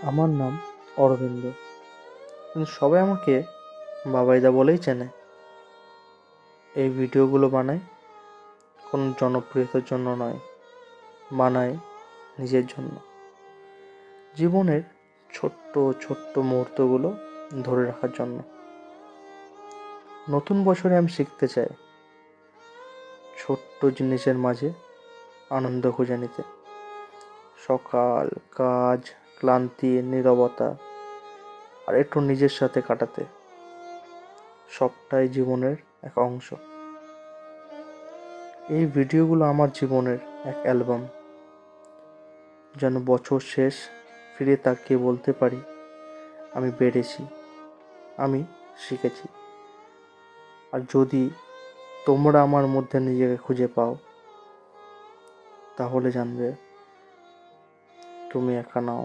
আমার নাম অরবিন্দ, কিন্তু সবাই আমাকে বাবাইদা বলেই চেনে। এই ভিডিওগুলো বানাই কোনো জনপ্রিয়তার জন্য নয়, বানাই নিজের জন্য। জীবনের ছোট্ট ছোট্ট মুহূর্তগুলো ধরে রাখার জন্য। নতুন বছরে আমি শিখতে চাই ছোট্ট জিনিসের মাঝে আনন্দ খুঁজে নিতে। সকাল, কাজ, ক্লান্তি, নীরবতা আর একটু নিজের সাথে কাটাতে। সবটাই জীবনের এক অংশ। এই ভিডিওগুলো আমার জীবনের এক অ্যালবাম, যেন বছর শেষ ফিরে তাকিয়ে বলতে পারি আমি বেড়েছি, আমি শিখেছি। আর যদি তোমরা আমার মধ্যে নিজেকে খুঁজে পাও, তাহলে জানবে তুমি একা নও।